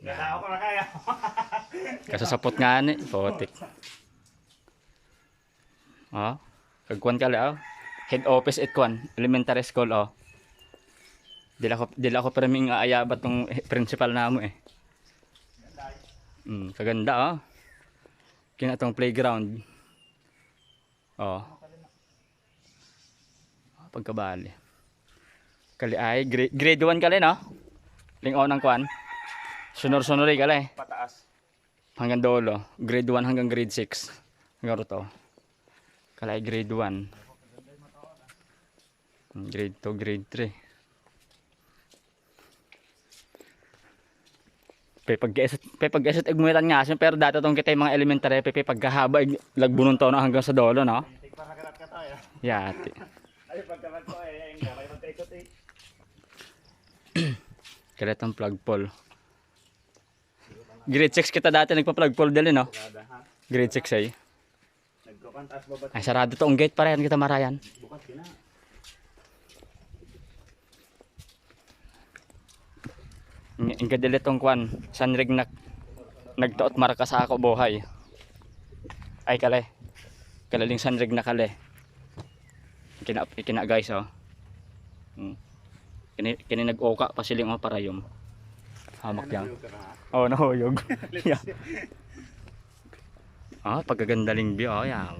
Ako na kaya. Kasasapot nga ni, potik. Oh, kagkuan ka oh. Head office at kwan, elementary school oh. Dila ko pero ming aayabat ng principal namo eh. Kaganda oh. Kina tong playground. Oh. Pagkabali. Kali ay grade 1 kali no? Lingaw ng kwan. Sunor-sunori kali. Pataas. Hanggang dolo. Grade 1 hanggang grade 6. Hanggang to. Kali ay grade 1. Grade 2, grade 3. Pag-esat igmuitan nga siya pero dati tong kita yung mga elementary pagkahaba lagbunon to na hanggang sa dolo no. Tigpakarat ka tayo. Yati. Ay pagkamat ko eh, kamay magkaikot eh. Kaya itong plug pole. Grade 6 kita dati nagpa-plug pole dali no. Grade 6 ay. Nagkukantas babat. Ay sarado tong gate para yan kita marayan. Bukas kina. Ang kadili tong kwan, sanrig nagtaot marka sa ako buhay. Ay kale. Kalaling sanrig na kale. Kina guys oh. Kini nag-oka pa siling mga parayom. Hamak yan. Oh, nahuyog. Yeah. Ah, pagkagandaling view oh, yeah.